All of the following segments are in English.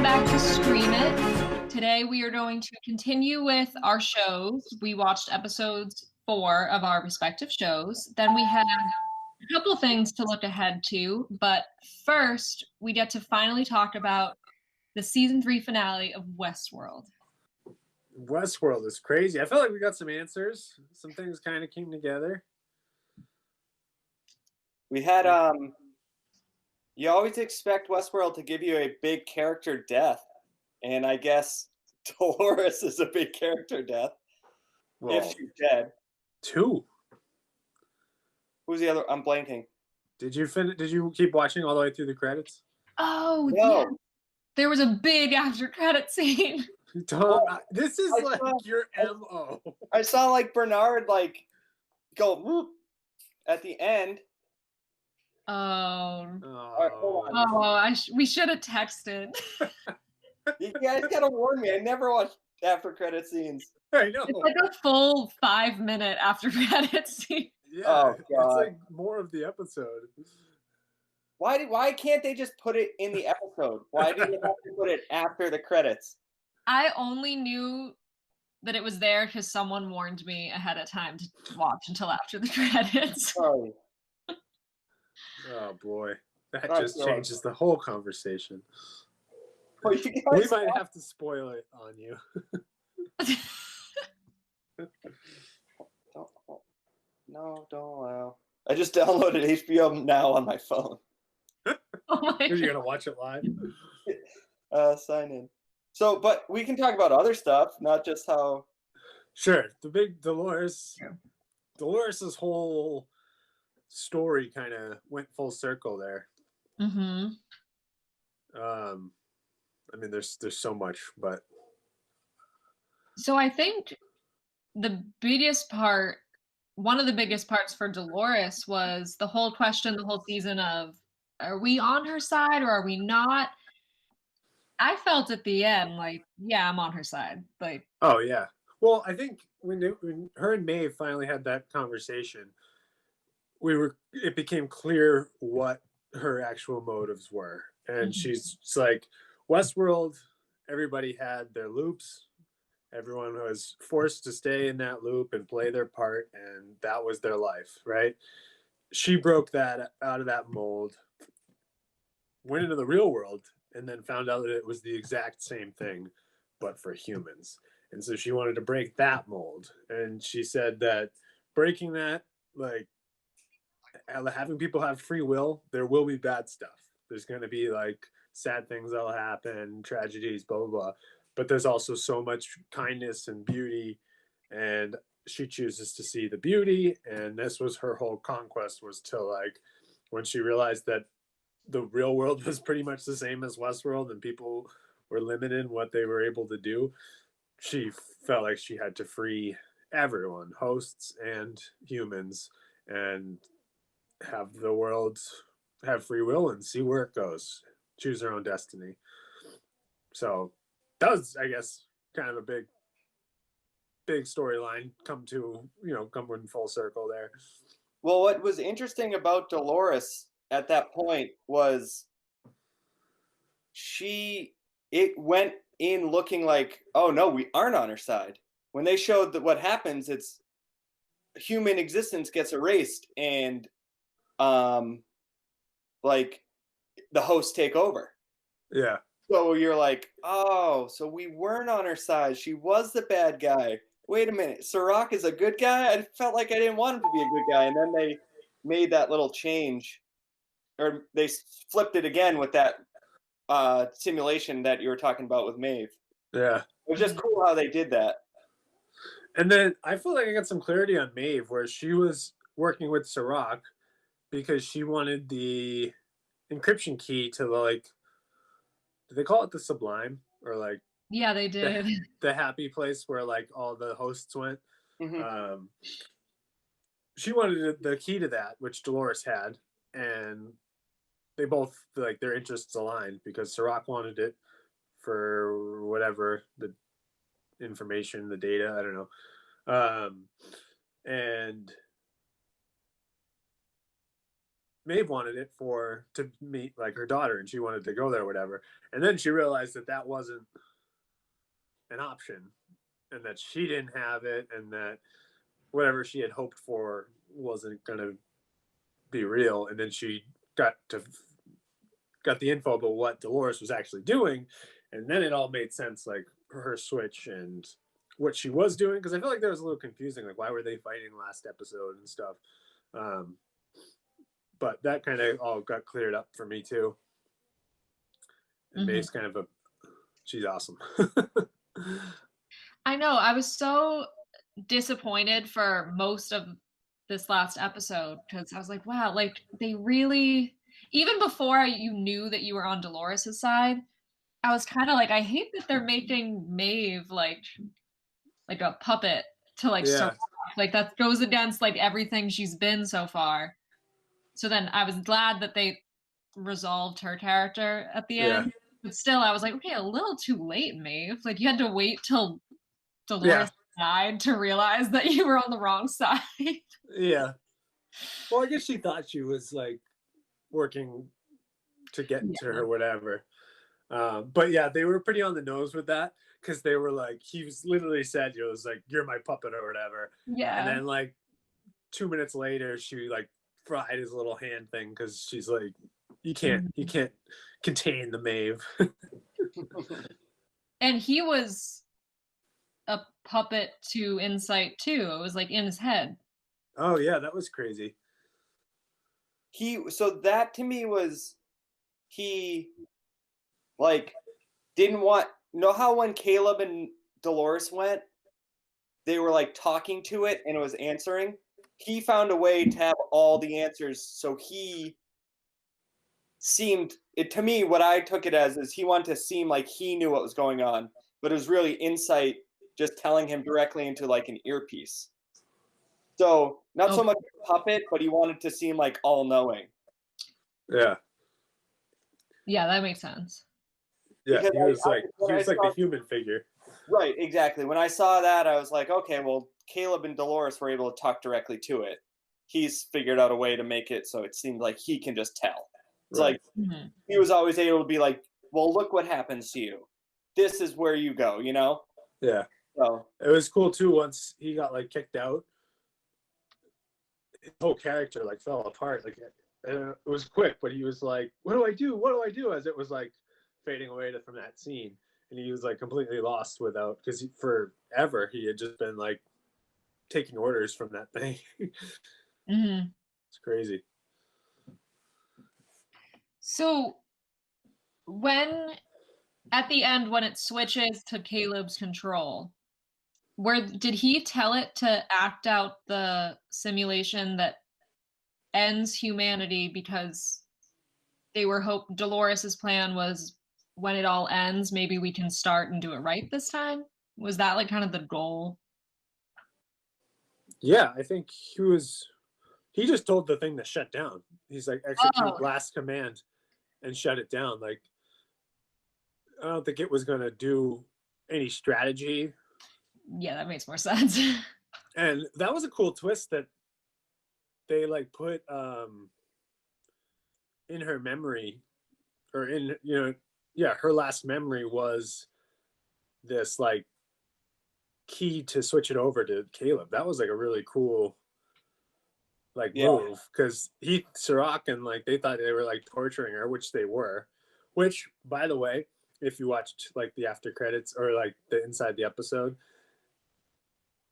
back to Scream It. Today we are going to continue with our shows. We watched episodes 4 of our respective shows. Then we had a couple things to look ahead to, but first we get to finally talk about the season 3 finale of Westworld. Westworld is crazy. I feel like we got some answers. Some things kind of came together. We had you always expect Westworld to give you a big character death, and I guess Dolores is a big character death. Well, if she's dead. 2. Who's the other? I'm blanking. Did you keep watching all the way through the credits? Oh, No. yeah. There was a big after credit scene. Tom, this is your MO. I saw like Bernard go whoop at the end. Oh. Right, hold on. We should have texted. You guys gotta warn me. I never watch after credit scenes. I know. It's like a full 5-minute after credit scene. Yeah, Oh, it's God. like more of the episode. Why can't they just put it in the episode? Why do you have to put it after the credits? I only knew that it was there because someone warned me ahead of time to watch until after the credits. Sorry. Oh boy, that Oh, just God. changes the whole conversation. Well, you guys We might have to spoil it on you. Don't allow. I just downloaded HBO Now on my phone. Oh my You're God. gonna watch it live. Sign in. So, but we can talk about other stuff, not just how. Sure, the big Dolores. Yeah. Dolores's whole story kind of went full circle there. Mm-hmm. I mean, there's so much, but So I think the biggest part, one of the biggest parts for Dolores was the whole question, the whole season of, are we on her side or are we not? I felt at the end like, yeah, I'm on her side. Like, oh yeah. Well, I think when her and Maeve finally had that conversation, it became clear what her actual motives were, and she's like, Westworld, everybody had their loops. Everyone was forced to stay in that loop and play their part, and that was their life, right? She broke that out of that mold, went into the real world, and then found out that it was the exact same thing, but for humans. And so she wanted to break that mold. And she said that breaking that, like having people have free will, there will be bad stuff. There's going to be like sad things that'll happen, tragedies, blah, blah, blah. But there's also so much kindness and beauty. And she chooses to see the beauty. And this was her whole conquest, was to like, when she realized that the real world was pretty much the same as Westworld and people were limited in what they were able to do, she felt like she had to free everyone, hosts and humans, and have the world have free will and see where it goes, choose their own destiny. So that was, I guess, kind of a big storyline come in full circle there. Well, what was interesting about Dolores at that point was it went in looking like, oh no, we aren't on her side. When they showed that what happens, it's human existence gets erased and like the hosts take over. Yeah. So you're like, oh, so we weren't on her side. She was the bad guy. Wait a minute, Sirach is a good guy? I felt like I didn't want him to be a good guy. And then they made that little change, or they flipped it again with that simulation that you were talking about with Maeve. Yeah. It was just cool how they did that. And then I feel like I got some clarity on Maeve, where she was working with Sirach because she wanted the encryption key to do they call it the Sublime, or like? yeah, they did. The happy place where like all the hosts went. Mm-hmm. She wanted the key to that, which Dolores had, and they both, like, their interests aligned because Sirach wanted it for whatever, the information, the data, I don't know. And Maeve wanted it to meet like her daughter, and she wanted to go there, or whatever. And then she realized that that wasn't an option, and that she didn't have it, and that whatever she had hoped for wasn't going to be real. And then she got the info about what Dolores was actually doing, and then it all made sense, like her switch and what she was doing. Because I feel like that was a little confusing, like why were they fighting last episode and stuff. But that kind of all got cleared up for me too. And Maeve's kind of she's awesome. I know. I was so disappointed for most of this last episode because I was like, wow, like they really, even before you knew that you were on Dolores's side, I was kind of like, I hate that they're making Maeve like a puppet to like Yeah. like that goes against like everything she's been so far. So then I was glad that they resolved her character at the end. But still, I was like, okay, a little too late, Maeve. Like you had to wait till Dolores died to realize that you were on the wrong side. Yeah. Well, I guess she thought she was like working to get to her, whatever. But yeah, they were pretty on the nose with that because they were like, he was literally said, it was like, you're my puppet or whatever. Yeah. And then like 2 minutes later, she like fried his little hand thing because she's like, you can't contain the Maeve. And he was a puppet to Insight too. It was like in his head. Oh yeah, that was crazy. So that to me was, he like didn't want, know how when Caleb and Dolores went, they were like talking to it and it was answering? He found a way to have all the answers, so he seemed, it to me, what I took it as is he wanted to seem like he knew what was going on, but it was really Insight just telling him directly into like an earpiece. So not so much a puppet, but he wanted to seem like all-knowing. Yeah. Yeah, that makes sense. Yeah, because he was like the human figure. Right, exactly. When I saw that, I was like, okay, well, Caleb and Dolores were able to talk directly to it. He's figured out a way to make it so it seemed like he can just tell. It's like he was always able to be like, well, look what happens to you. This is where you go, you know? Yeah. So it was cool too. Once he got like kicked out, his whole character like fell apart. Like it was quick, but he was like, "What do I do? What do I do?" As it was like fading away from that scene, and he was like completely lost without, because forever he had just been like taking orders from that thing. It's crazy. So when at the end, when it switches to Caleb's control, did he tell it to act out the simulation that ends humanity, because Dolores's plan was, when it all ends, maybe we can start and do it right this time? Was that like kind of the goal? Yeah, I think he just told the thing to shut down. He's like, execute last command and shut it down. Like, I don't think it was going to do any strategy. Yeah, that makes more sense. And that was a cool twist that they like put in her memory, or in, her last memory was this like key to switch it over to Caleb. That was like a really cool like move, because Serac and like they thought they were like torturing her, which they were. Which, by the way, if you watched like the after credits or like the inside the episode,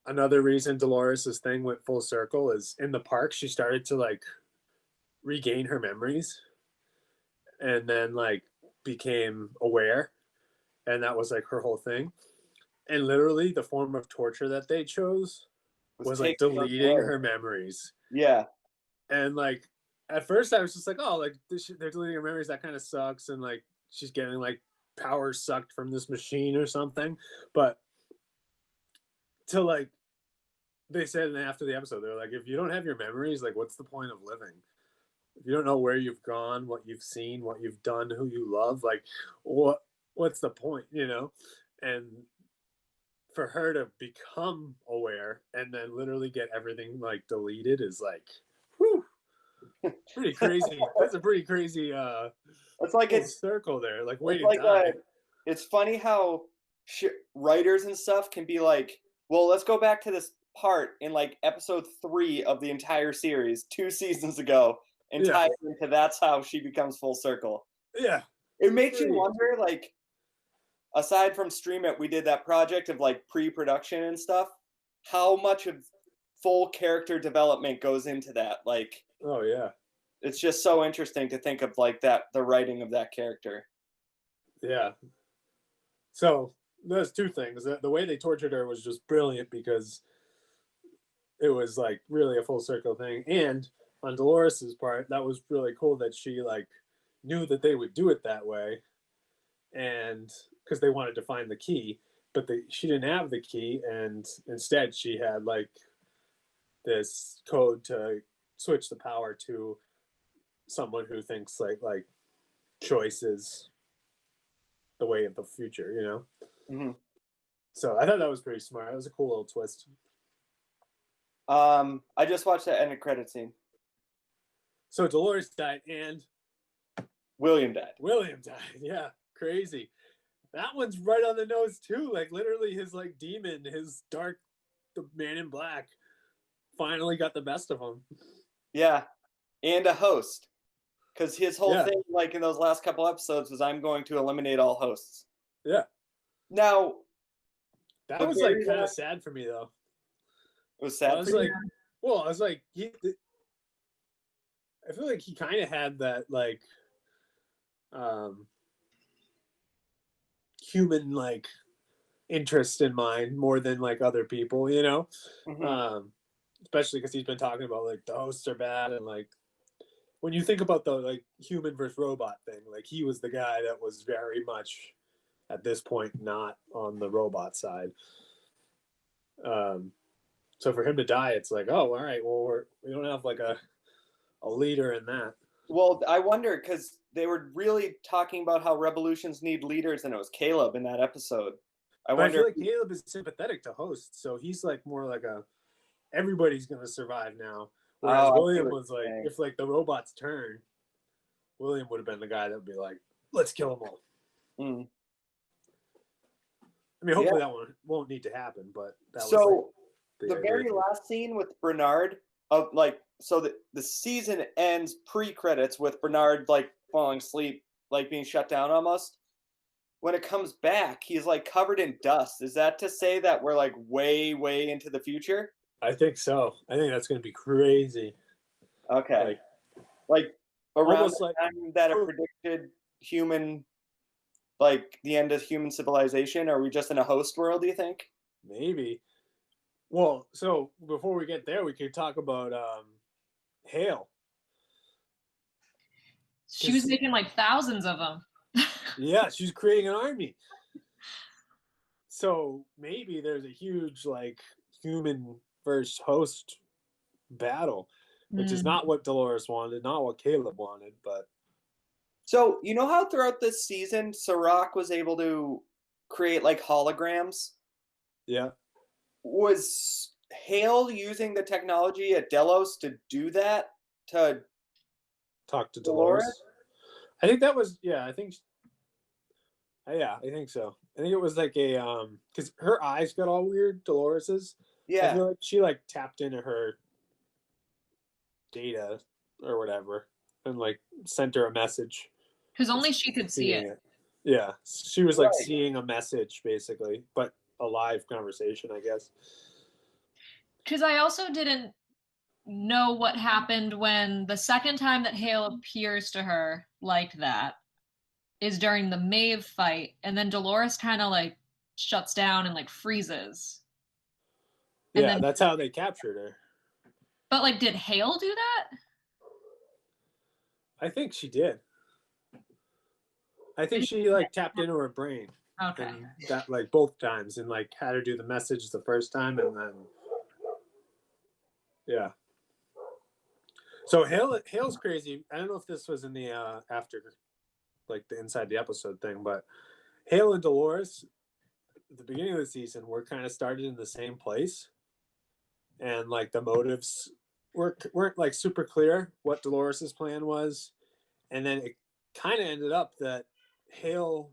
another reason Dolores's thing went full circle is in the park she started to like regain her memories, and then like became aware, and that was like her whole thing. And literally the form of torture that they chose was like deleting her memories. Yeah. And like at first I was just like, oh, like they're deleting her memories, that kind of sucks, and like she's getting like power sucked from this machine or something. But to like, they said after the episode, they're like, if you don't have your memories, like what's the point of living? If you don't know where you've gone, what you've seen, what you've done, who you love, like what's the point, And for her to become aware and then literally get everything like deleted is like, whew. Pretty crazy. That's a pretty crazy It's like full circle there. Like, way it's to like die. it's funny how writers and stuff can be like, well, let's go back to this part in like episode 3 of the entire series 2 seasons ago and tie it into that's how she becomes full circle. Yeah. It makes you wonder, like, aside from Stream It, we did that project of like pre-production and stuff. How much of full character development goes into that? Like, oh yeah, it's just so interesting to think of like that, the writing of that character. Yeah. So there's two things. The way they tortured her was just brilliant because it was like really a full circle thing. And on Dolores's part, that was really cool that she like knew that they would do it that way, and because they wanted to find the key, but she didn't have the key, and instead she had like this code to switch the power to someone who thinks like choice is the way of the future, you know? Mm-hmm. So I thought that was pretty smart. It was a cool little twist. I just watched that end credit scene. So Dolores died and William died. William died. Yeah, crazy. That one's right on the nose too. Like literally his like demon, his dark, the man in black finally got the best of him. Yeah, and a host. Because his whole thing, like in those last couple episodes, was I'm going to eliminate all hosts. Yeah. Now, that was like kind of sad for me though. It was sad. I was like, well, I was like, I feel like he kind of had that like human like interest in mind more than like other people, you know. Mm-hmm. Especially because he's been talking about like the hosts are bad, and like when you think about the like human versus robot thing, like he was the guy that was very much at this point not on the robot side. So for him to die, it's like, oh, all right, well we don't have like a leader in that. Well, I wonder because they were really talking about how revolutions need leaders, and it was Caleb in that episode. I feel like Caleb is sympathetic to hosts, so he's like more like everybody's gonna survive now. Whereas William was like, if like the robots turn, William would have been the guy that would be like, let's kill them all. Mm. I mean, hopefully that one won't need to happen, but that was like the very last scene with Bernard of like, so the season ends pre-credits with Bernard like falling asleep, like being shut down almost. When it comes back, he's like covered in dust. Is that to say that we're like way, way into the future? I think so. I think that's going to be crazy. Okay. Like around the time that it predicted human, like the end of human civilization. Are we just in a host world, do you think? Maybe. Well, so before we get there, we could talk about Hale. She was making like thousands of them. Yeah, she's creating an army. So maybe there's a huge like human versus host battle, which is not what Dolores wanted, not what Caleb wanted, but. So you know how throughout this season, Serac was able to create like holograms? Yeah. Was Hale using the technology at Delos to do that? To talk to Dolores? I think that was, I think so. I think it was like a, because her eyes got all weird, Dolores's. Yeah. I feel like she like tapped into her data or whatever and like sent her a message. Because only she could see it. Yeah. She was like seeing a message basically, but a live conversation, I guess. Because I also didn't know what happened when the second time that Hale appears to her like that is during the Maeve fight, and then Dolores kind of like shuts down and like freezes. And then, that's how they captured her. But like, did Hale do that? I think she did. I think she like tapped into her brain. Okay. And that like both times, and like had her do the message the first time, and then So Hale's crazy. I don't know if this was in the after, like the inside the episode thing, but Hale and Dolores, at the beginning of the season, were kind of started in the same place, and like the motives weren't like super clear what Dolores's plan was, and then it kind of ended up that Hale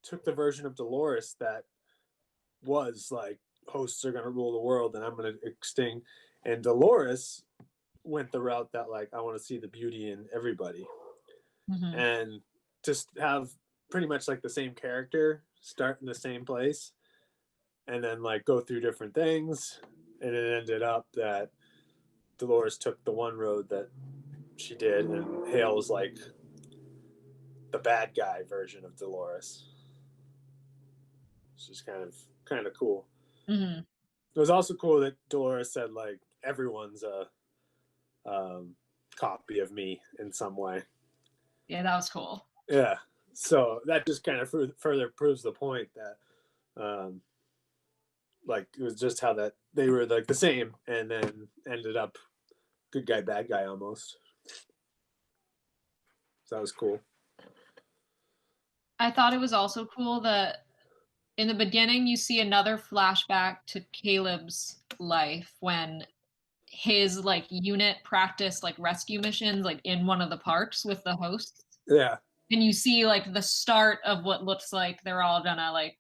took the version of Dolores that was like, hosts are going to rule the world and I'm going to extinct, and Dolores went the route that like, I want to see the beauty in everybody. Mm-hmm. And just have pretty much like the same character start in the same place and then like go through different things, and it ended up that Dolores took the one road that she did, and Hale was like the bad guy version of Dolores, which is kind of cool. Mm-hmm. It was also cool that Dolores said like, everyone's a copy of me in some way. Yeah, that was cool. Yeah, so that just kind of further proves the point that like, it was just how that they were like the same, and then ended up good guy bad guy almost. So that was cool. I thought it was also cool that in the beginning you see another flashback to Caleb's life when his like unit practiced like rescue missions like in one of the parks with the hosts. Yeah. And you see like the start of what looks like they're all gonna like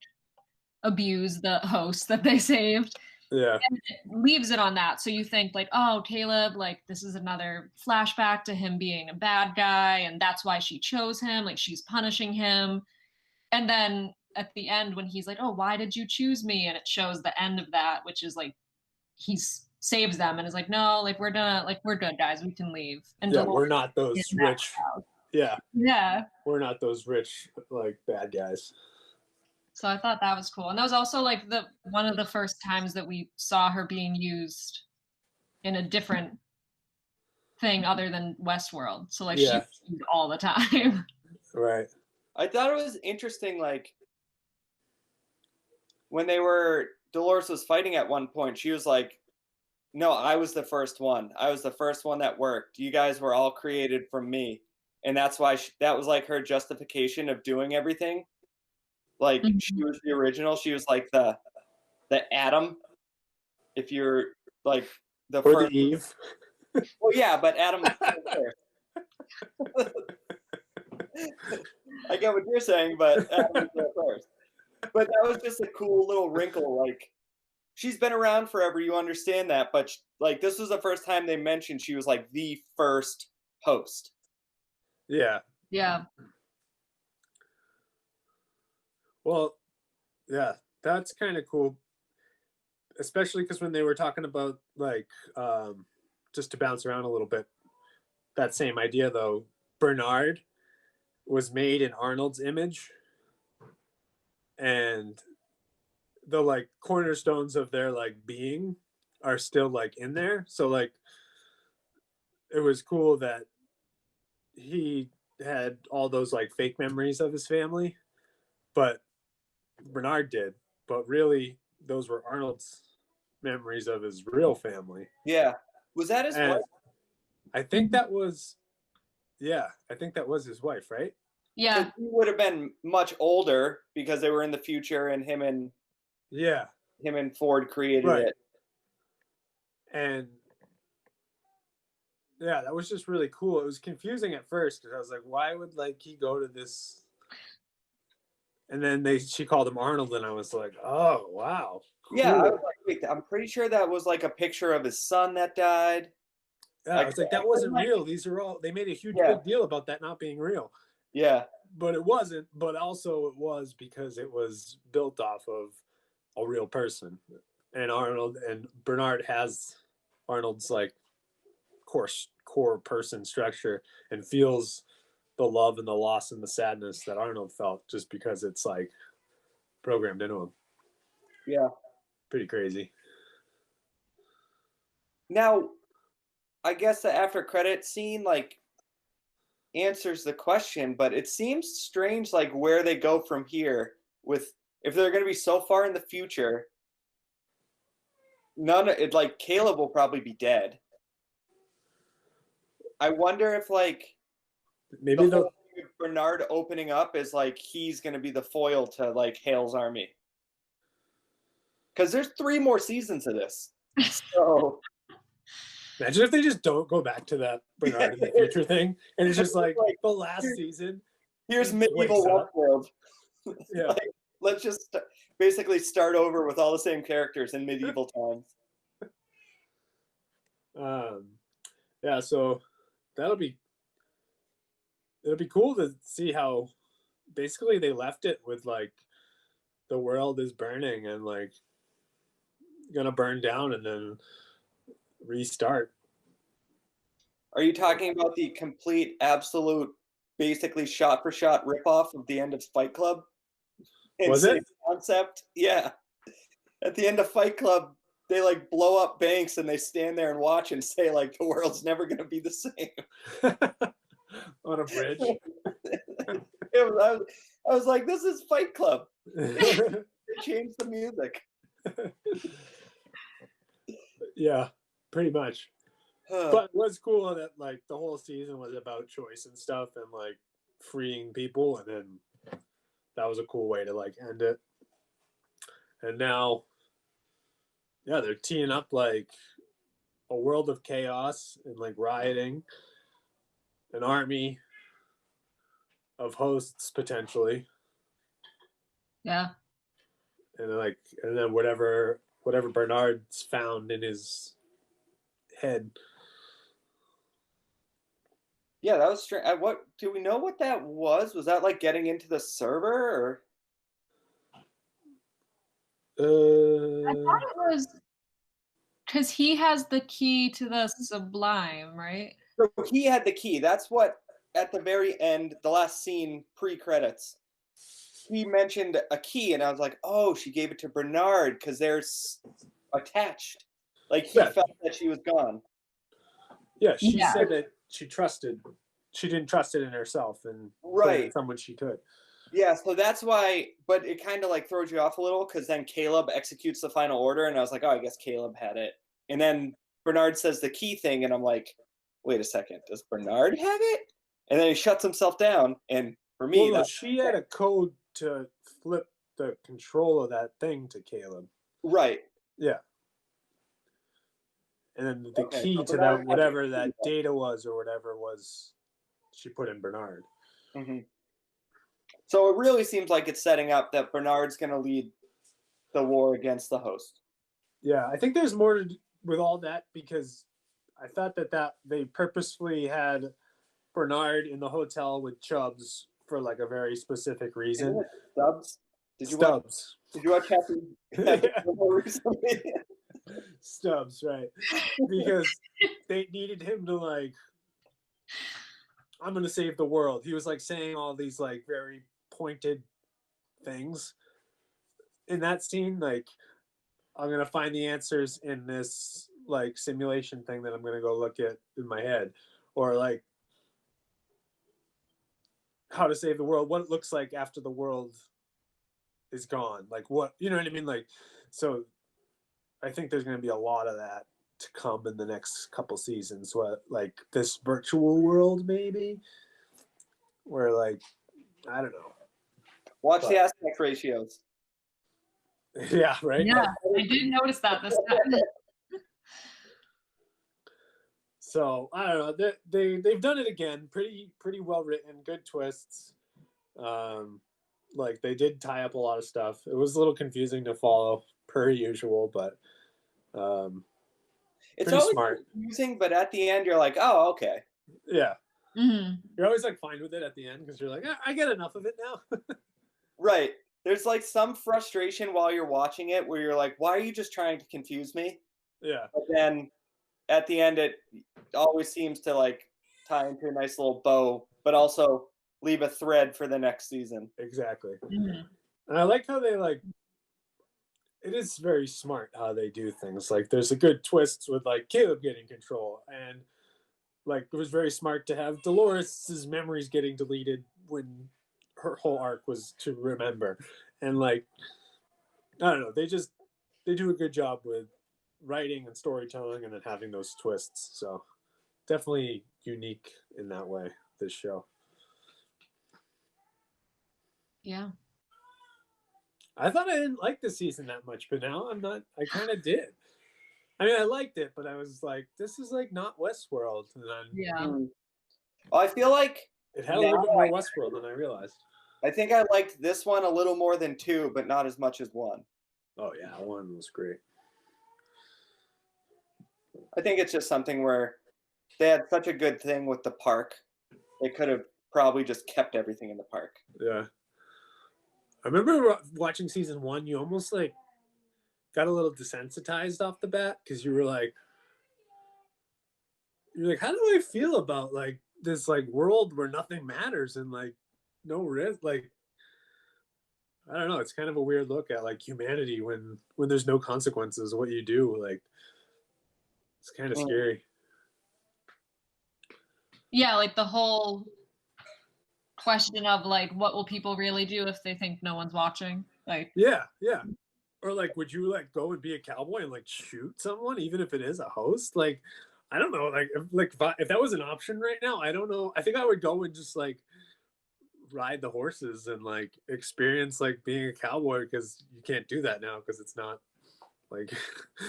abuse the host that they saved. Yeah. And it leaves it on that. So you think like, oh, Caleb, like this is another flashback to him being a bad guy, and that's why she chose him, like she's punishing him. And then at the end when he's like, oh, why did you choose me? And it shows the end of that, which is like he saves them and is like, no, like we're good guys, we can leave. And yeah, Dolores we're not those rich. Yeah. Yeah. We're not those rich like bad guys. So I thought that was cool. And that was also like the one of the first times that we saw her being used in a different thing other than Westworld. So like she was used all the time. Right. I thought it was interesting, like when Dolores was fighting at one point, she was like, no, I was the first one. I was the first one that worked. You guys were all created from me. And that's why that was like her justification of doing everything. Like she was the original. She was like the Adam. If you're like the or first. the Eve. Well, yeah, but Adam was first. I get what you're saying, but Adam was there first. But that was just a cool little wrinkle. Like she's been around forever. You understand that, but like this was the first time they mentioned she was like the first host. Yeah. Yeah. Well, yeah, that's kind of cool, especially because when they were talking about like, just to bounce around a little bit, that same idea though, Bernard was made in Arnold's image, and the like cornerstones of their like being are still like in there. So like, it was cool that he had all those like fake memories of his family, but Bernard did, but really those were Arnold's memories of his real family. Yeah. Was that his wife? I think that was, yeah, I think that was his wife, right? Yeah. He would have been much older because they were in the future, and him and Ford created it. And yeah, that was just really cool. It was confusing at first because I was like, why would like he go to this? And then she called him Arnold, and I was like, oh wow, cool. Yeah, I was like, wait, I'm pretty sure that was like a picture of his son that died. Yeah, I was like, that wasn't real. These are all, they made a huge big deal about that not being real. Yeah. But it wasn't, but also it was because it was built off of a real person. And Arnold and Bernard has Arnold's like core person structure, and feels the love and the loss and the sadness that Arnold felt just because it's like programmed into him. Yeah. Pretty crazy. Now, I guess the after credit scene like answers the question, but it seems strange like where they go from here with if they're going to be so far in the future. Like Caleb will probably be dead. I wonder if like maybe the Bernard opening up is like he's going to be the foil to like Hale's army. Because there's 3 more seasons of this. So Imagine if they just don't go back to that Bernard in the future thing, and it's just like the last season. Here's medieval Westworld. Yeah. Like, let's just basically start over with all the same characters in medieval times. Yeah, so it'll be cool to see how basically they left it with like the world is burning and like gonna burn down and then restart. Are you talking about the complete, absolute, basically shot-for-shot ripoff of the end of Fight Club? Was it? Concept? Yeah. At the end of Fight Club, they like blow up banks and they stand there and watch and say like the world's never going to be the same. On a bridge. I was like, this is Fight Club. They changed the music. Yeah, pretty much. But it was cool that like the whole season was about choice and stuff and like freeing people, and then that was a cool way to like end it. And now, yeah, they're teeing up like a world of chaos and like rioting, an army of hosts potentially. Yeah. And then whatever Bernard's found in his head. Yeah, that was strange. What do we know what that was? Was that like getting into the server, or? I thought it was because he has the key to the Sublime, right? So he had the key. That's what at the very end, the last scene pre-credits, he mentioned a key, and I was like, oh, she gave it to Bernard because they're attached. Like he felt that she was gone. Yeah, she said that she didn't trust it in herself and right someone she could. Yeah, so that's why, but it kind of like throws you off a little because then Caleb executes the final order, and I was like, oh, I guess Caleb had it. And then Bernard says the key thing, and I'm like, wait a second, does Bernard have it? And then he shuts himself down, and for me, she had a code to flip the control of that thing to Caleb. Right. Yeah. And then the key to that, whatever that data was or whatever was, she put in Bernard. Mm-hmm. So it really seems like it's setting up that Bernard's going to lead the war against the host. Yeah, I think there's more to with all that because I thought that they purposefully had Bernard in the hotel with Chubbs for like a very specific reason. Stubbs? Did you watch Happy recently? Stubbs, right? Because they needed him to like, I'm gonna save the world. He was like saying all these like very pointed things in that scene. Like, I'm gonna find the answers in this like simulation thing that I'm gonna go look at in my head, or like how to save the world, what it looks like after the world is gone, like what, you know what I mean? Like, so I think there's going to be a lot of that to come in the next couple seasons. What, like this virtual world, maybe, where like, I don't know. Watch the aspect ratios. Yeah, right. Yeah, I did notice that this time. So I don't know. They've done it again. Pretty well written. Good twists. Like they did tie up a lot of stuff. It was a little confusing to follow per usual, but it's always smart. Confusing, but at the end you're like, oh, okay. Yeah. Mm-hmm. You're always like fine with it at the end because you're like, I get enough of it now. Right. There's like some frustration while you're watching it where you're like, why are you just trying to confuse me? Yeah. But then at the end it always seems to like tie into a nice little bow, but also leave a thread for the next season. Exactly. Mm-hmm. And I like how they like, it is very smart how they do things. Like there's a good twists with like Caleb getting control, and like it was very smart to have Dolores's memories getting deleted when her whole arc was to remember. And like, I don't know, they do a good job with writing and storytelling and then having those twists. So definitely unique in that way, this show. Yeah. I thought I didn't like the season that much, but now I'm not. I kind of did. I mean, I liked it, but I was like, this is like not Westworld. And then Yeah. Well, I feel like it had a now little bit more Westworld than I realized. I think I liked this one a little more than 2, but not as much as 1. Oh yeah, 1 was great. I think it's just something where they had such a good thing with the park. They could have probably just kept everything in the park. Yeah. I remember watching season 1, you almost like got a little desensitized off the bat because you're like, how do I feel about like this like world where nothing matters and like no risk? Like, I don't know. It's kind of a weird look at like humanity when there's no consequences of what you do. Like, it's kind of scary. Yeah, like the whole question of like, what will people really do if they think no one's watching? Like, yeah. Or like, would you like go and be a cowboy and like shoot someone, even if it is a host? Like, I don't know. If that was an option right now, I don't know. I think I would go and just like ride the horses and like experience like being a cowboy because you can't do that now because it's not like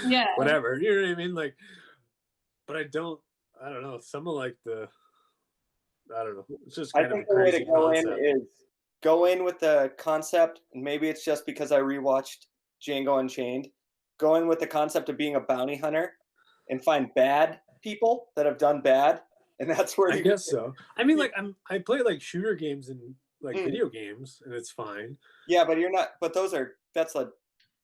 yeah, whatever. You know what I mean? Like, but I don't know. Some of like I don't know. It's just kind of a the way to crazy go concept. in is go in with the concept, and maybe it's just because I rewatched Django Unchained. Go in with the concept of being a bounty hunter and find bad people that have done bad, and that's where I you guess so. I mean, like I play like shooter games and like video games, and it's fine. Yeah, but you're not. But that's like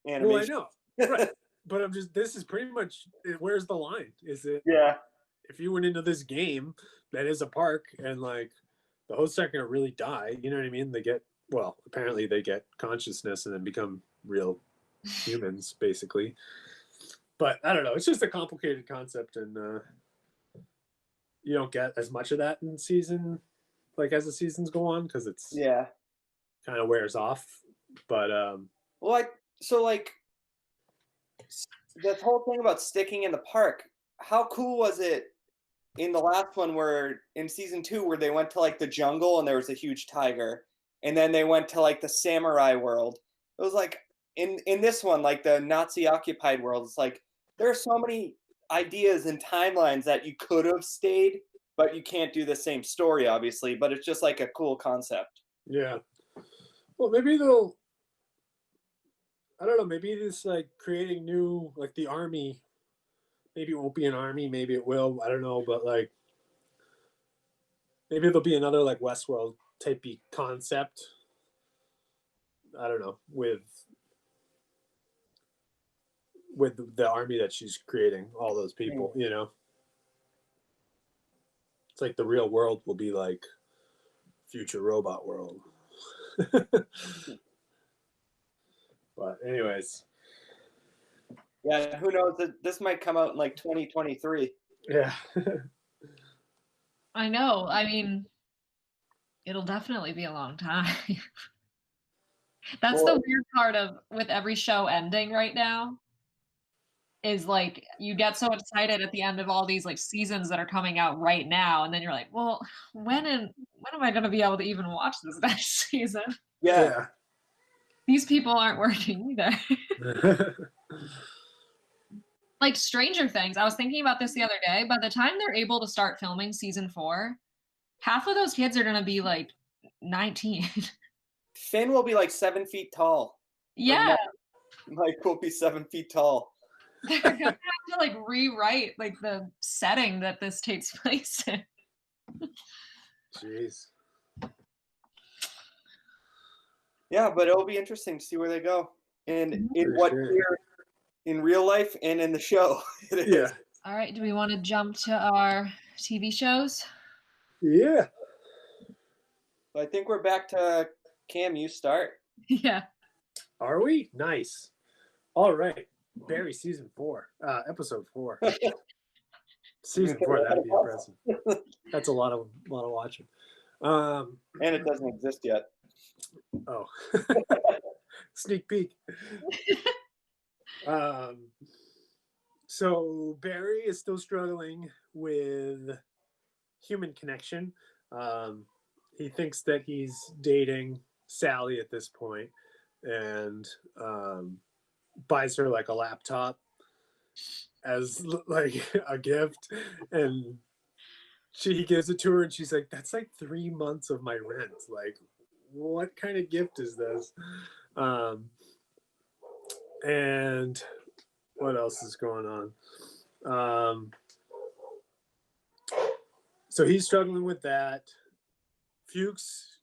animation. Well, I know, right? But I'm just. This is pretty much. Where's the line? Is it? Yeah. If you went into this game that is a park and like the hosts aren't going to really die, you know what I mean? Apparently they get consciousness and then become real humans, basically. But I don't know. It's just a complicated concept, and you don't get as much of that in season, like as the seasons go on, because it's kind of wears off. But so like that whole thing about sticking in the park. How cool was it in the last one where in season 2 where they went to like the jungle and there was a huge tiger, and then they went to like the samurai world? It was like in this one, like the Nazi occupied world, it's like there are so many ideas and timelines that you could have stayed, but you can't do the same story, obviously. But it's just like a cool concept. yeah. Well, maybe they'll. I don't know. Maybe it's like creating new, like the army. Maybe it won't be an army. Maybe it will. I don't know. But like, maybe there'll be another like Westworld typey concept. I don't know, with the army that she's creating, all those people, you know. It's like the real world will be like future robot world. But anyways. Yeah, who knows? This might come out in like 2023. Yeah. I know. I mean, it'll definitely be a long time. That's the weird part of with every show ending right now. Is like you get so excited at the end of all these like seasons that are coming out right now, and then you're like, well, when am I going to be able to even watch this next season? Yeah. These people aren't working either. Like Stranger Things, I was thinking about this the other day. By the time they're able to start filming season 4, half of those kids are going to be like 19. Finn will be like 7 feet tall. Yeah. Mike will be 7 feet tall. They're going to have to like rewrite like the setting that this takes place in. Jeez. Yeah, but it'll be interesting to see where they go and in what year in real life and in the show. Yeah. All right. Do we want to jump to our TV shows? Yeah. I think we're back to Cam. You start. Yeah. Are we? Nice. All right. Barry season 4, episode 4. Season 4, that'd be impressive. That's a lot of watching. And it doesn't exist yet. Oh. Sneak peek. So Barry is still struggling with human connection. He thinks that he's dating Sally at this point, and buys her like a laptop as like a gift, and he gives it to her, and she's like, "That's like 3 months of my rent. Like, what kind of gift is this?" And what else is going on? So he's struggling with that. Fuchs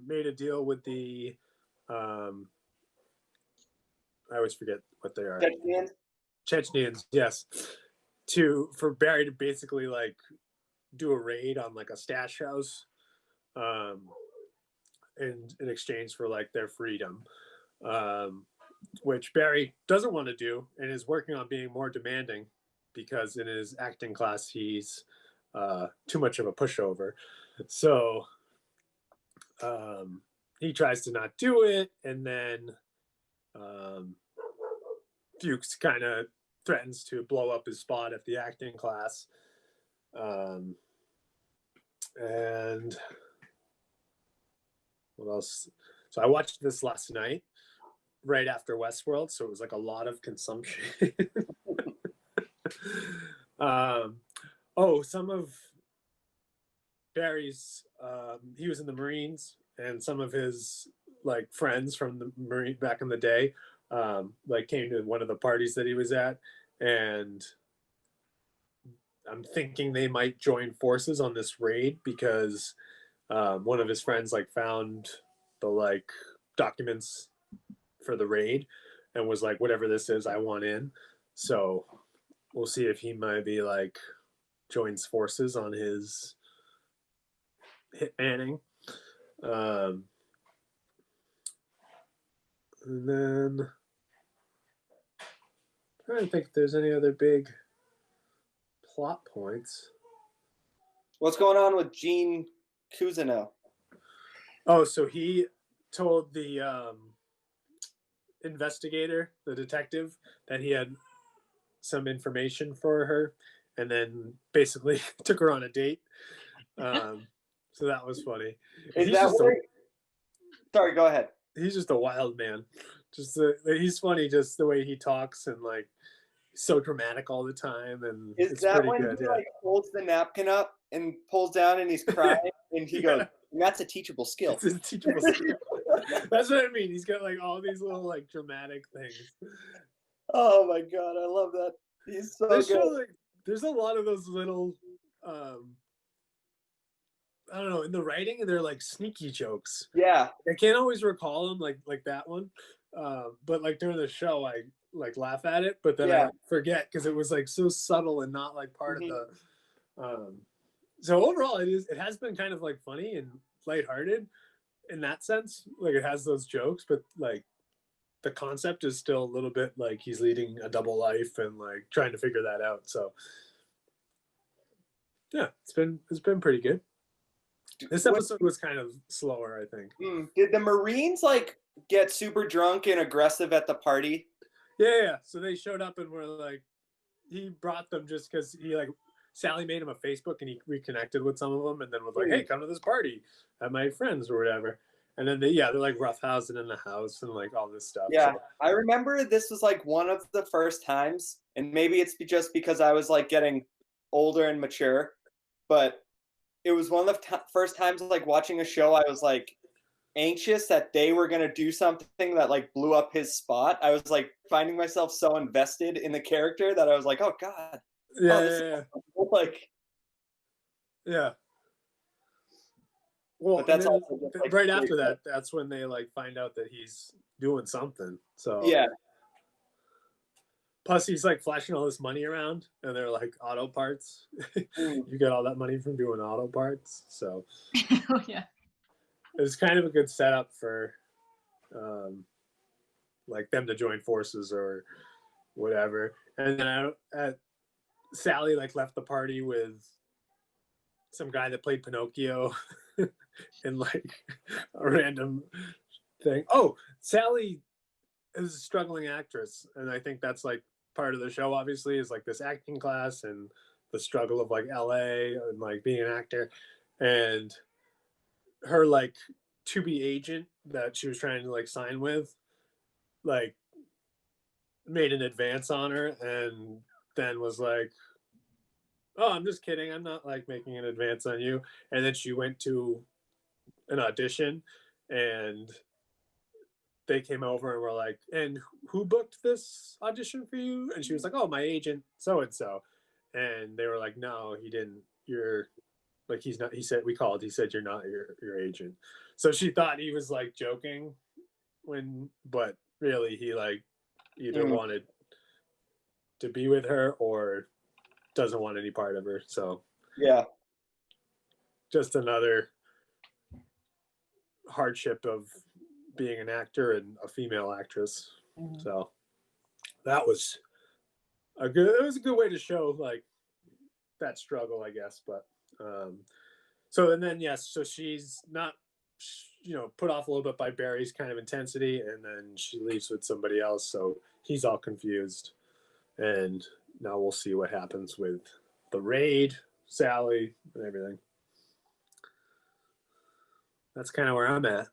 made a deal with the I always forget what they are. Chechens, yes. For Barry to basically like do a raid on like a stash house, in exchange for like their freedom, which Barry doesn't want to do and is working on being more demanding because in his acting class he's too much of a pushover. So he tries to not do it, and then Fuchs kind of threatens to blow up his spot at the acting class. And what else? So I watched this last night right after Westworld, so it was like a lot of consumption. Some of Barry's he was in the Marines, and some of his like friends from the Marine back in the day like came to one of the parties that he was at, and I'm thinking they might join forces on this raid because one of his friends like found the like documents for the raid and was like, whatever this is, I want in. So we'll see if he might be like joins forces on his hitmanning. And then I'm trying to think if there's any other big plot points. What's going on with Gene Cousineau? Oh, so he told the investigator, the detective, that he had some information for her, and then basically took her on a date. So that was funny. Is that where? Sorry, go ahead. He's just a wild man. He's funny, just the way he talks, and like so dramatic all the time. And is that when good, he like holds the napkin up and pulls down and he's crying and he goes, "That's a teachable skill." It's a teachable skill. That's what I mean. He's got like all these little like dramatic things. Oh my god, I love that. He's so good. Like, there's a lot of those little I don't know, in the writing, they're like sneaky jokes. Yeah, I can't always recall them like that one, but like during the show, I like laugh at it, but then I forget because it was like so subtle and not like part of the. So overall, it has been kind of like funny and lighthearted in that sense. Like it has those jokes, but like the concept is still a little bit like he's leading a double life and like trying to figure that out. So yeah, it's been pretty good. This episode was kind of slower, I think. Did the Marines like get super drunk and aggressive at the party? Yeah. So they showed up and were like, he brought them just because he like Sally made him a Facebook and he reconnected with some of them and then was like, hey, come to this party at my friends or whatever. And then they're like roughhousing in the house and like all this stuff. Yeah, so. I remember this was like one of the first times, and maybe it's just because I was like getting older and mature, but it was one of the first times like watching a show I was like anxious that they were going to do something that like blew up his spot. I was like finding myself so invested in the character that I was like, oh god. Yeah. Like yeah. Well, but that's then, also like, right after that, that's when they like find out that he's doing something. So yeah. Plus, he's like flashing all this money around, and they're like auto parts. You get all that money from doing auto parts, so oh yeah, it was kind of a good setup for, like them to join forces or whatever. And then Sally like left the party with some guy that played Pinocchio in like a random thing. Oh, Sally is a struggling actress, and I think that's like part of the show obviously is like this acting class and the struggle of like LA and like being an actor, and her like to be agent that she was trying to like sign with like made an advance on her and then was like, oh, I'm just kidding. I'm not like making an advance on you. And then she went to an audition and they came over and were like, and who booked this audition for you? And she was like, oh, my agent, so-and-so. And they were like, no, he didn't. You're like, he's not, he said, we called, he said, you're not your agent. So she thought he was like joking but really he like either wanted to be with her or doesn't want any part of her. So yeah, just another hardship of being an actor and a female actress. So that was it was a good way to show like that struggle, I guess. But so and then yes, so she's not, you know, put off a little bit by Barry's kind of intensity, and then she leaves with somebody else, so he's all confused. And now we'll see what happens with the raid, Sally, and everything. That's kind of where I'm at.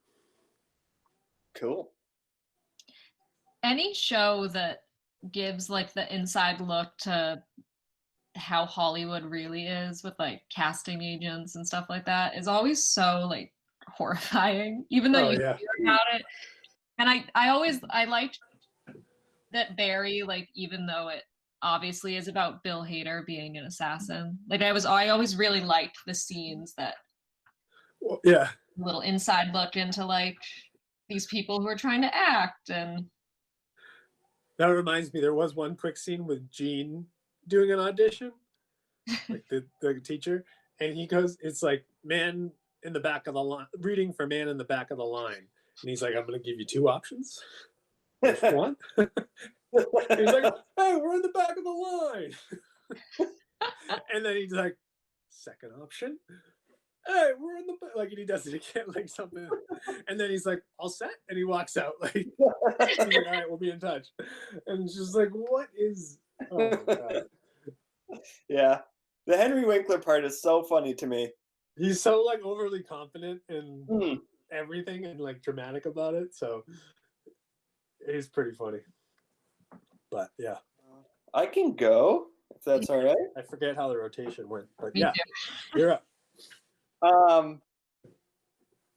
cool. Any show that gives like the inside look to how Hollywood really is with like casting agents and stuff like that is always so like horrifying, even though you hear about it. And I liked that Barry, like, even though it obviously is about Bill Hader being an assassin, like I always really liked the scenes that little inside look into like these people who are trying to act. And that reminds me, there was one quick scene with Gene doing an audition, like the teacher, and he goes, it's like man in the back of the line, reading for man in the back of the line, and he's like, I'm going to give you two options. Which one? He's like, hey, we're in the back of the line. And then he's like, second option, hey, we're in the back. Like, and he does it again, like something. And then he's like, all set, and he walks out. Like, he's like, all right, we'll be in touch. And it's just like, what is? Oh my God. Yeah, the Henry Winkler part is so funny to me. He's so like overly confident in everything and like dramatic about it. So it's pretty funny. But yeah, I can go if that's all right. I forget how the rotation went, but Me yeah, too. you're up.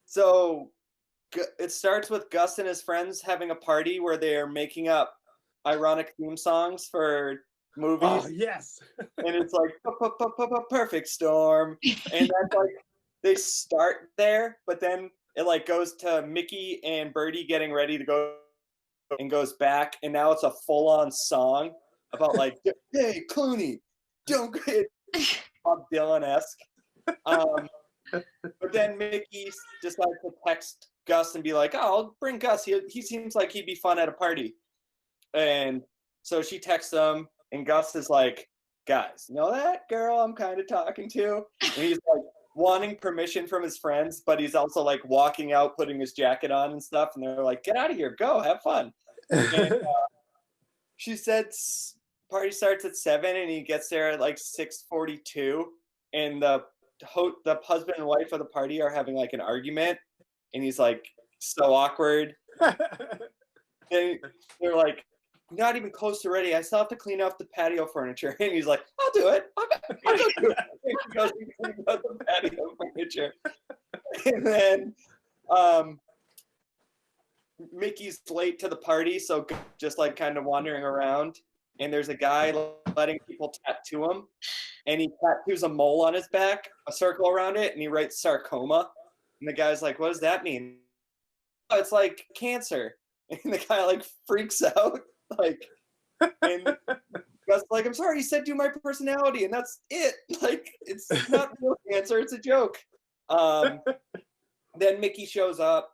So it starts with Gus and his friends having a party where they are making up ironic theme songs for movies. Oh yes. And it's like perfect storm, and that's like they start there, but then it like goes to Mickey and Birdie getting ready to go and goes back, and now it's a full-on song about like, hey Clooney, don't get Bob Dylan-esque. But then Mickey decides to text Gus and be like, oh, I'll bring Gus, he seems like he'd be fun at a party. And so she texts him, and Gus is like, guys, you know that girl I'm kind of talking to? And he's like wanting permission from his friends, but he's also like walking out, putting his jacket on and stuff. And they're like, get out of here, go, have fun. And she said party starts at 7, and he gets there at like 6:42. And the husband and wife of the party are having like an argument. And he's like, so awkward. And they're like, not even close to ready. I still have to clean up the patio furniture. And he's like, I'll do it. I'll do it. And he goes and cleans up the patio furniture. And then Mickey's late to the party, so just like kind of wandering around. And there's a guy letting people tattoo him. And he tattoos a mole on his back, a circle around it, and he writes sarcoma. And the guy's like, what does that mean? Oh, it's like cancer. And the guy like freaks out. Like, and Gus like, I'm sorry, you said do my personality, and that's it. Like, it's not real cancer, it's a joke. Then Mickey shows up,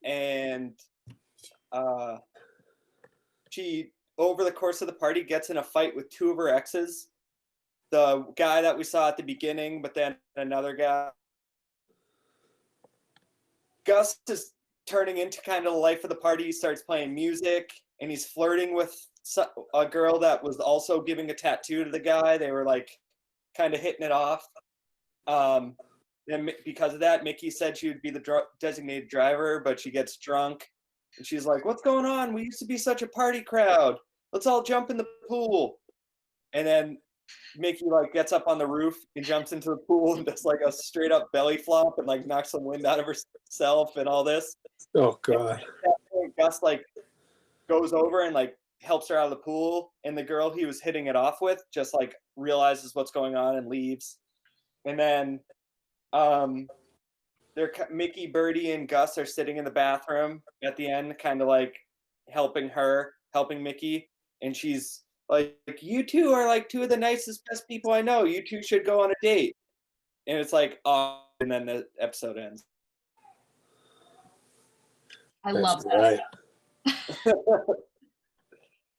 and she, over the course of the party, gets in a fight with two of her exes. The guy that we saw at the beginning, but then another guy. Gus is turning into kind of the life of the party. He starts playing music, and he's flirting with a girl that was also giving a tattoo to the guy. They were like kind of hitting it off. And because of that, Mickey said she would be the designated driver, but she gets drunk. And she's like, what's going on? We used to be such a party crowd. let's all jump in the pool. And then Mickey like gets up on the roof and jumps into the pool and does like a straight up belly flop and like knocks some wind out of herself and all this. Oh God. And at that point, Gus like goes over and like helps her out of the pool, and the girl he was hitting it off with just like realizes what's going on and leaves. And then Mickey, Birdie, and Gus are sitting in the bathroom at the end, kind of like helping Mickey, and she's like, you two are like two of the nicest, best people I know. You two should go on a date. And it's like, oh, and then the episode ends. I love that. Right.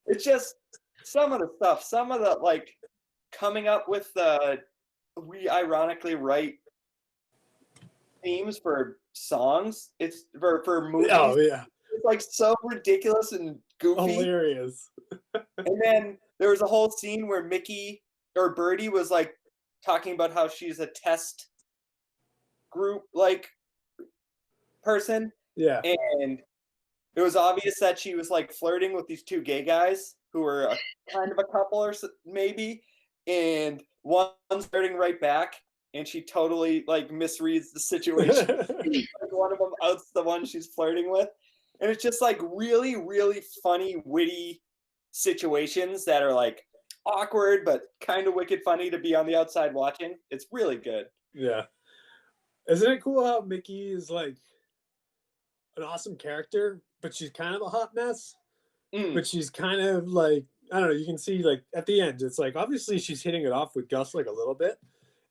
It's just some of the stuff, some of the like coming up with we ironically write themes for songs. It's for movies. Oh yeah. It's like so ridiculous and goofy. Hilarious. And then there was a whole scene where Mickey or Birdie was like talking about how she's a test group like person. Yeah. And it was obvious that she was like flirting with these two gay guys who were kind of a couple or maybe. And one's flirting right back, and she totally like misreads the situation. Like one of them outs the one she's flirting with. And it's just like really, really funny, witty situations that are like awkward but kind of wicked funny to be on the outside watching. It's really good. Yeah. Isn't it cool how Mickey is like an awesome character, but she's kind of a hot mess? But she's kind of like, I don't know, you can see like at the end, it's like obviously she's hitting it off with Gus like a little bit.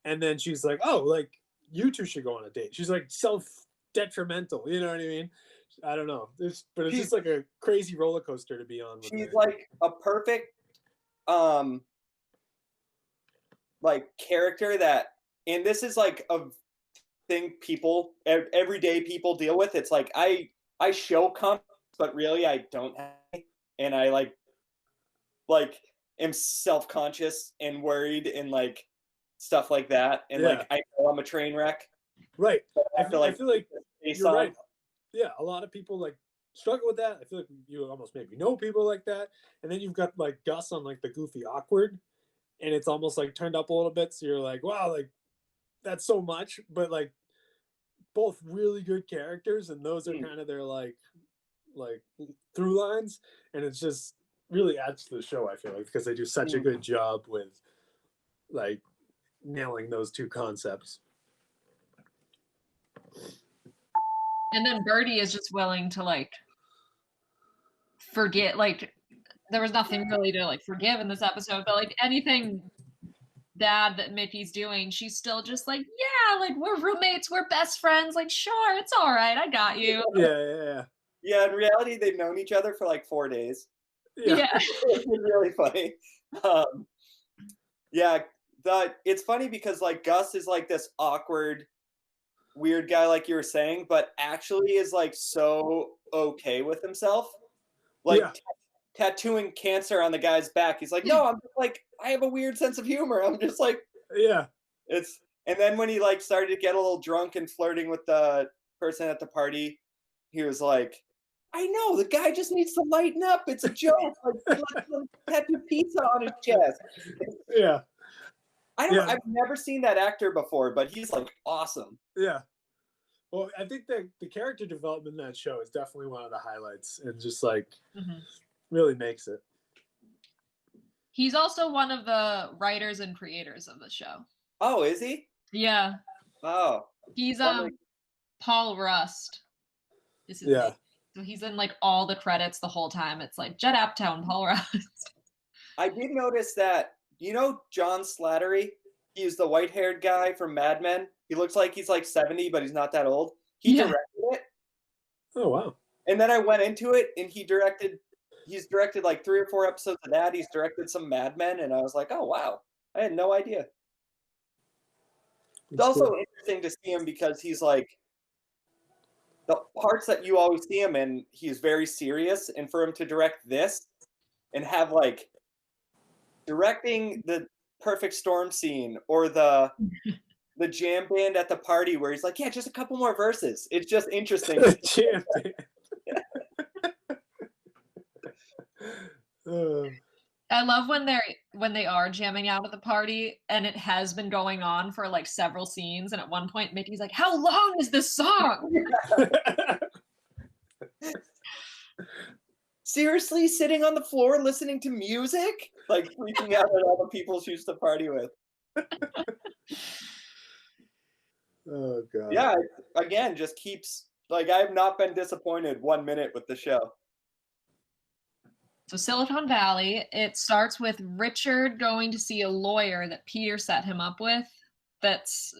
And then she's like, oh, like you two should go on a date. She's like self-detrimental, you know what I mean? I don't know. It's just like a crazy roller coaster to be on. She's like a perfect like character that, and this is like a thing everyday people deal with. It's like I show confidence, but really I don't have it, and I like am self-conscious and worried and like stuff like that, and like I know I'm a train wreck. Right. I feel like you're right. on. Yeah, a lot of people like struggle with that. I feel like you almost maybe know people like that. And then you've got like Gus on like the goofy awkward, and it's almost like turned up a little bit. So you're like, wow, like that's so much. But like both really good characters, and those are kind of their like through lines. And it's just really adds to the show, I feel like, because they do such a good job with like nailing those two concepts. And then Birdie is just willing to like forget, like there was nothing really to like forgive in this episode, but like anything bad that Mickey's doing, she's still just like, yeah, like we're roommates, we're best friends, like sure, it's all right, I got you. Yeah, in reality they've known each other for like 4 days. Yeah. It's really funny. It's funny because like Gus is like this awkward weird guy, like you were saying, but actually is like so okay with himself, like tattooing cancer on the guy's back. He's like, no, I'm just like, I have a weird sense of humor. I'm just like, it's. And then when he like started to get a little drunk and flirting with the person at the party, he was like, I know the guy just needs to lighten up. It's a joke. Like tattoo pizza on his chest. I've never seen that actor before, but he's like awesome. Yeah. Well, I think that the character development in that show is definitely one of the highlights, and just like really makes it. He's also one of the writers and creators of the show. Oh, is he? Yeah. Oh. He's Paul Rust. Is his name. So he's in like all the credits the whole time. It's like Judd Apatow, Paul Rust. I did notice that, you know, John Slattery, he's the white-haired guy from Mad Men. He looks like he's like 70, but he's not that old. He directed it. Oh, wow. And then I went into it, and he's directed like 3 or 4 episodes of that. He's directed some Mad Men, and I was like, oh, wow. I had no idea. It's also interesting to see him because he's like, the parts that you always see him in, he's very serious. And for him to direct this and have like directing the Perfect Storm scene or the jam band at the party where he's like, yeah, just a couple more verses. It's just interesting. Jam band. Uh, I love when they are jamming out at the party and it has been going on for like several scenes, and at one point Mickey's like, "How long is this song?" Seriously, sitting on the floor listening to music? Like freaking out at all the people she used to party with. oh god. Yeah, again, just keeps like I've not been disappointed 1 minute with the show. So Silicon Valley, it starts with Richard going to see a lawyer that Peter set him up with. That's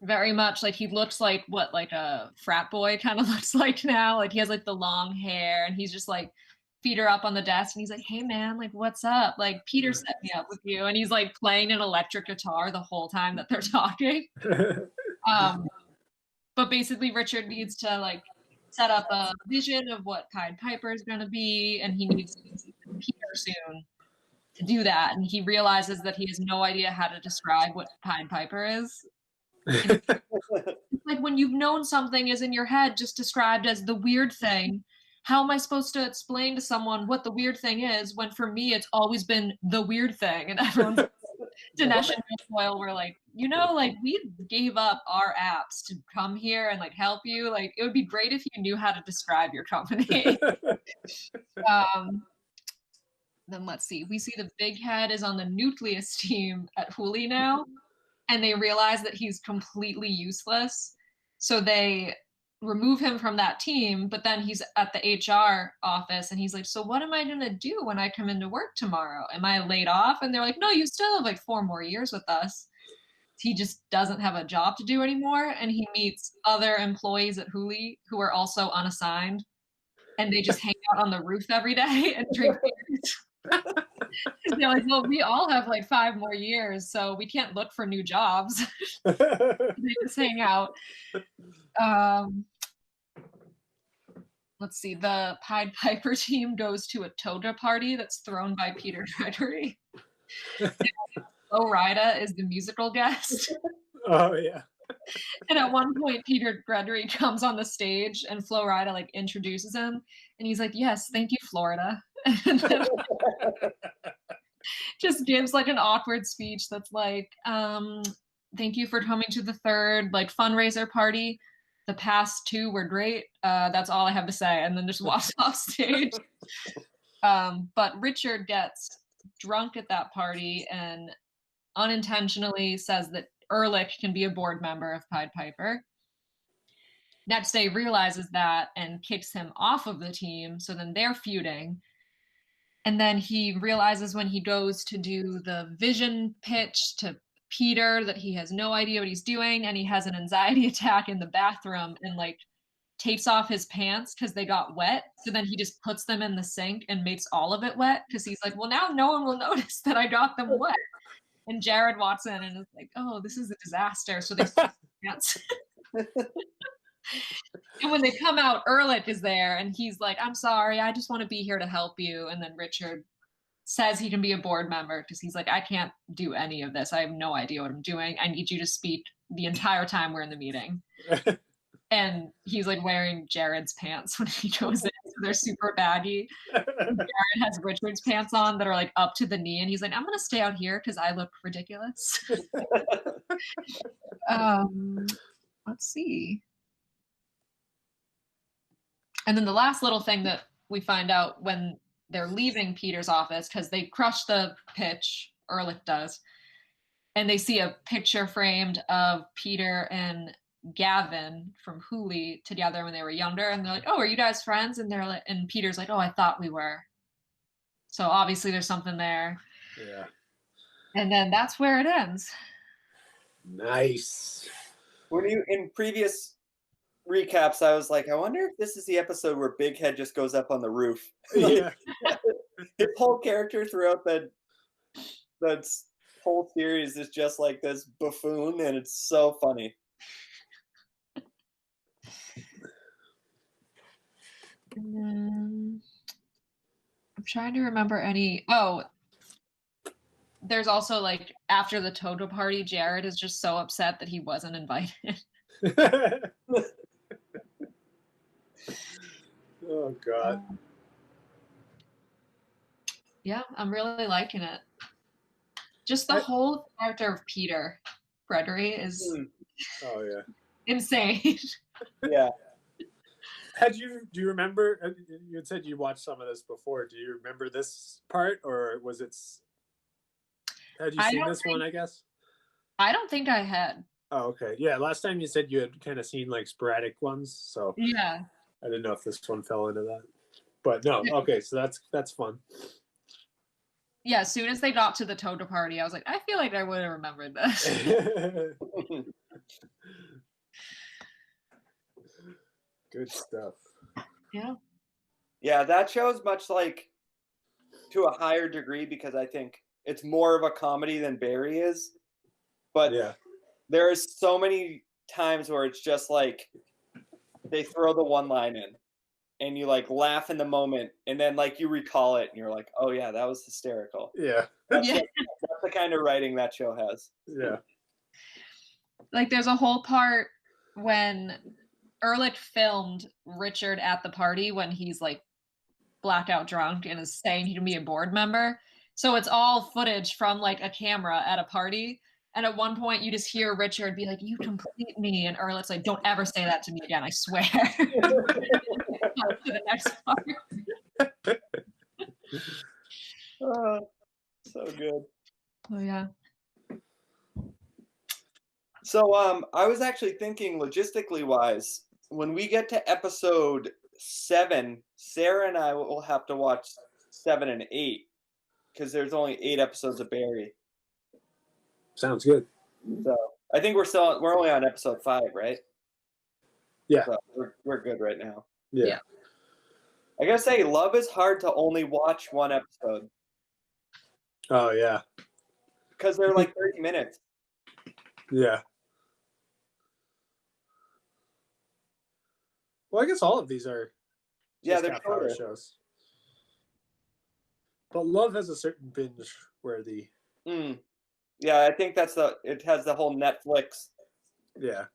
very much like he looks like what like a frat boy kind of looks like now. Like he has like the long hair and he's just like feet are up on the desk and he's like, "Hey man, like what's up? Like Peter set me up with you." And he's like playing an electric guitar the whole time that they're talking. But basically Richard needs to like set up a vision of what Pied Piper is going to be, and he needs to meet Peter soon to do that. And he realizes that he has no idea how to describe what Pied Piper is. It's like when you've known something is in your head just described as the weird thing. How am I supposed to explain to someone what the weird thing is when for me it's always been the weird thing? And everyone's Dinesh and Milfoil were like, like we gave up our apps to come here and like help you. Like it would be great if you knew how to describe your company. Then let's see. We see the big head is on the nucleus team at Huli now, and they realize that he's completely useless. So they remove him from that team, but then he's at the HR office and he's like, "So what am I going to do when I come into work tomorrow? Am I laid off?" And they're like, "No, you still have like 4 more years with us." He just doesn't have a job to do anymore, and he meets other employees at Huli who are also unassigned, and they just hang out on the roof every day and drink beers. They're like, "Well, we all have like 5 more years, so we can't look for new jobs." They just hang out. Let's see. The Pied Piper team goes to a toga party that's thrown by Peter Gregory. Flo Rida is the musical guest. Oh yeah. And at one point, Peter Gregory comes on the stage, and Flo Rida like introduces him, and he's like, "Yes, thank you, Florida." And then just gives like an awkward speech that's like, "Thank you for coming to the 3rd like fundraiser party. The past 2 were great. That's all I have to say." And then just walks off stage. But Richard gets drunk at that party and unintentionally says that Ehrlich can be a board member of Pied Piper. Next day realizes that and kicks him off of the team. So then they're feuding. And then he realizes when he goes to do the vision pitch to Peter that he has no idea what he's doing, and he has an anxiety attack in the bathroom and like takes off his pants because they got wet. So then he just puts them in the sink and makes all of it wet because he's like, "Well, now no one will notice that I got them wet." And Jared walks in and is like, "Oh, this is a disaster." So they pants. And when they come out, Ehrlich is there and he's like, "I'm sorry, I just want to be here to help you." And then Richard says he can be a board member because he's like, "I can't do any of this. I have no idea what I'm doing. I need you to speak the entire time we're in the meeting." And he's like wearing Jared's pants when he goes in. So they're super baggy. And Jared has Richard's pants on that are like up to the knee. And he's like, "I'm going to stay out here because I look ridiculous." Let's see. And then the last little thing that we find out when they're leaving Peter's office, because they crush the pitch, Ehrlich does, and they see a picture framed of Peter and Gavin from Huli together when they were younger, and they're like, "Oh, are you guys friends?" And they're like, and Peter's like, "Oh, I thought we were." So obviously there's something there. Yeah. And then that's where it ends. Nice. When you in previous recaps, I was like, I wonder if this is the episode where Big Head just goes up on the roof. Yeah. His whole character throughout the whole series is just like this buffoon, and it's so funny. And then I'm trying to remember any. Oh, there's also like after the Toto party, Jared is just so upset that he wasn't invited. Oh God. Yeah, I'm really liking it. Just the whole character of Peter Gregory is Oh yeah. insane. Yeah. Do you remember, you had said you watched some of this before. Do you remember this part, or had you seen this one, I guess? I don't think I had. Oh, okay. Yeah, last time you said you had kind of seen like sporadic ones, so Yeah. I didn't know if this one fell into that. But no, okay, so that's fun. Yeah, as soon as they got to the Toga party, I was like, I feel like I would have remembered this. Good stuff. Yeah. Yeah, that show is much like to a higher degree because I think it's more of a comedy than Barry is. But yeah, there is so many times where it's just like they throw the one line in and you like laugh in the moment and then like you recall it and you're like, oh yeah, that was hysterical. yeah, That's the kind of writing that show has. yeah. Like there's a whole part when Ehrlich filmed Richard at the party when he's like blackout drunk and is saying he can be a board member. So it's all footage from like a camera at a party. And at one point, you just hear Richard be like, "You complete me," and Ehrlich's like, "Don't ever say that to me again. I swear." To the next part. So good. Oh yeah. So I was actually thinking logistically wise, when we get to episode 7, Sarah and I will have to watch 7 and 8 because there's only 8 episodes of Barry. Sounds good. So I think we're only on episode 5, right? Yeah. So we're good right now. Yeah. I gotta say, Love is hard to only watch one episode. Oh yeah. Because they're like 30 minutes. Yeah. Well, I guess all of these are they're half-hour shows. But Love has a certain binge worthy. Yeah, I think it has the whole Netflix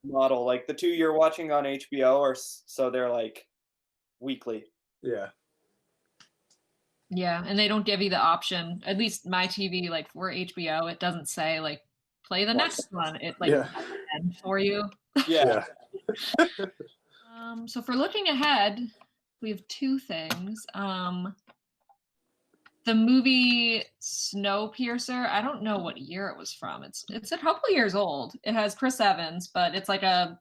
model. Like the 2 you're watching on HBO so they're like weekly. Yeah. Yeah, and they don't give you the option. At least my TV, like for HBO, it doesn't say like play the next one. It like end for you. Yeah. So for looking ahead, we have 2 things. The movie Snowpiercer, I don't know what year it was from. It's a couple years old. It has Chris Evans, but it's like a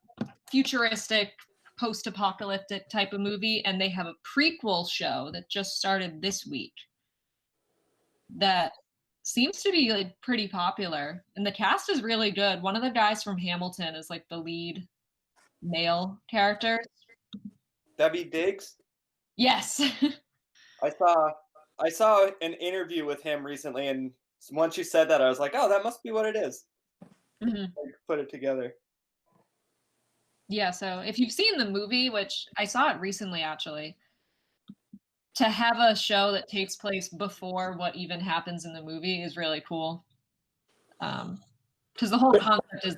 futuristic post-apocalyptic type of movie, and they have a prequel show that just started this week that seems to be like pretty popular, and the cast is really good. One of the guys from Hamilton is like the lead male character. Debbie Diggs? Yes. I saw an interview with him recently, and once you said that, I was like, oh, that must be what it is. Mm-hmm. I put it together. Yeah, so if you've seen the movie, which I saw it recently actually, to have a show that takes place before what even happens in the movie is really cool. Because the whole concept is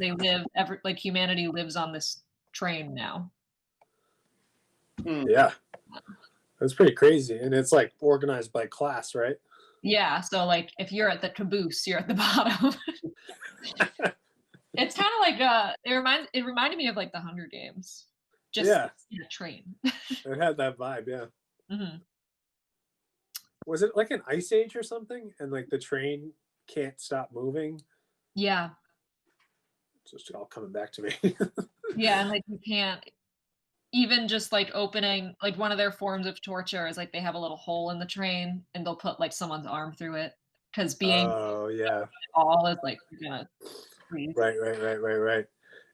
humanity lives on this train now. Yeah. That's pretty crazy. And it's like organized by class, right? Yeah, so like if you're at the caboose, you're at the bottom. It's kind of like it reminded me of like the Hunger Games. Just in a train. It had that vibe, yeah. Mm-hmm. Was it like an ice age or something? And like the train can't stop moving? Yeah. It's just all coming back to me. Yeah, and like you can't even just like opening, like one of their forms of torture is like they have a little hole in the train and they'll put like someone's arm through it because being all is like you're gonna freeze. Right.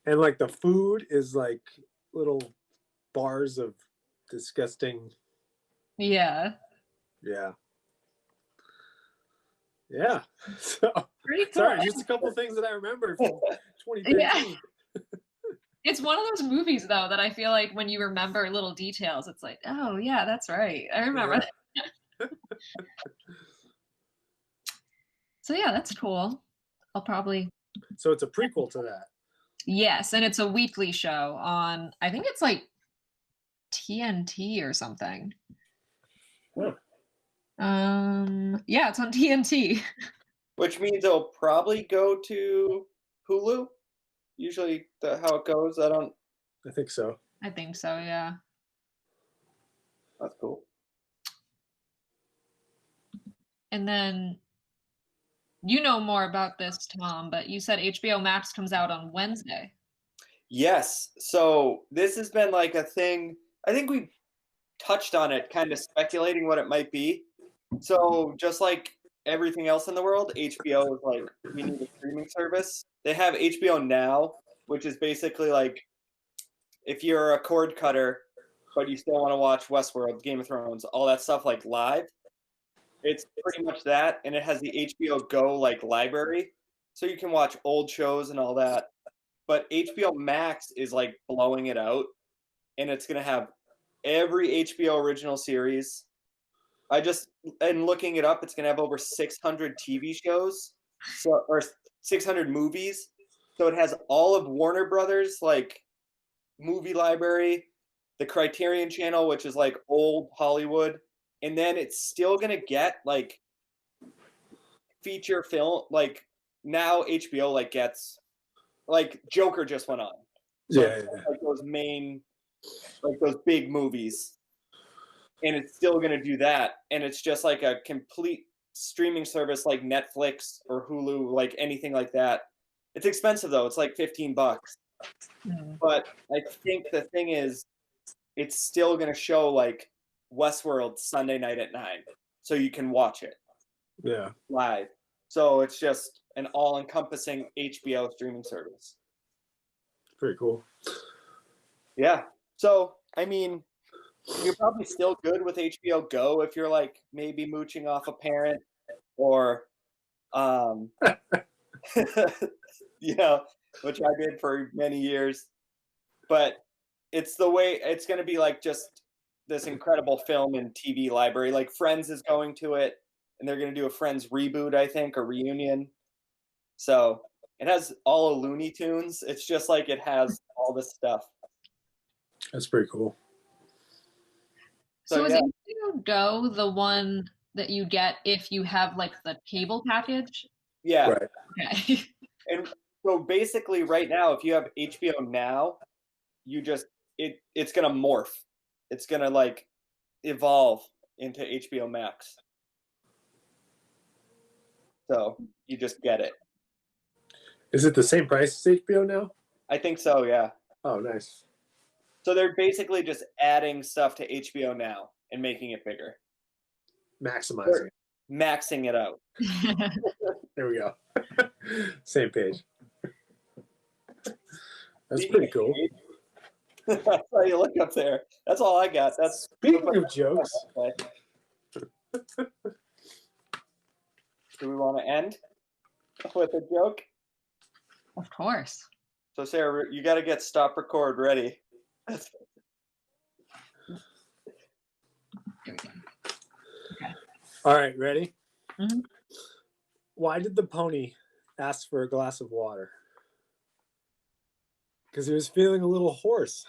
And like the food is like little bars of disgusting. Yeah. So pretty cool. Sorry, just a couple things that I remember from 2013. Yeah. It's one of those movies though that I feel like when you remember little details, it's like, oh yeah, that's right. I remember that. So yeah, that's cool. I'll probably. So it's a prequel to that. Yes, and it's a weekly show on, I think it's like TNT or something. Huh. Yeah, it's on TNT. Which means it'll probably go to Hulu. Usually, how it goes. I think so. I think so, yeah. That's cool. And then you know more about this, Tom, but you said HBO Max comes out on Wednesday. Yes. So this has been like a thing. I think we touched on it, kind of speculating what it might be. So just like everything else in the world, HBO is like, we need a streaming service. They have HBO Now, which is basically like if you're a cord cutter, but you still want to watch Westworld, Game of Thrones, all that stuff like live. It's pretty much that, and it has the HBO Go like library, so you can watch old shows and all that. But HBO Max is like blowing it out, and it's gonna have every HBO original series. And looking it up, it's gonna have over 600 TV shows, or 600 movies. So it has all of Warner Brothers like movie library, the Criterion Channel, which is like old Hollywood, and then it's still gonna get like feature film. Like now HBO like gets like Joker just went on, so Yeah. like those main, like those big movies, and it's still gonna do that, and it's just like a complete streaming service like Netflix or Hulu, like anything like that. It's expensive though; it's like $15. But I think the thing is, it's still going to show like Westworld Sunday night at 9, so you can watch it Yeah. live. So it's just an all-encompassing HBO streaming service. Pretty cool. Yeah. So I mean, you're probably still good with HBO Go if you're like maybe mooching off a parent or, you know, which I did for many years. But it's the way it's going to be like just this incredible film and TV library. Like Friends is going to it, and they're going to do a Friends reboot, I think, or reunion. So it has all of Looney Tunes. It's just like it has all this stuff. That's pretty cool. So is yeah. HBO Go the one that you get if you have like the cable package? Yeah. Right. Okay. And so basically right now, if you have HBO Now, you just it's gonna morph. It's gonna like evolve into HBO Max. So you just get it. Is it the same price as HBO now? I think so, yeah. Oh, nice. So they're basically just adding stuff to HBO Now and making it bigger. Maximizing it. Maxing it out. There we go. Same page. That's pretty cool. That's how you look up there. That's all I got. That's Speaking of jokes. Do we want to end with a joke? Of course. So Sarah, you got to get stop record ready. Here we go. Okay. All right, ready? Mm-hmm. Why did the pony ask for a glass of water? Because he was feeling a little hoarse.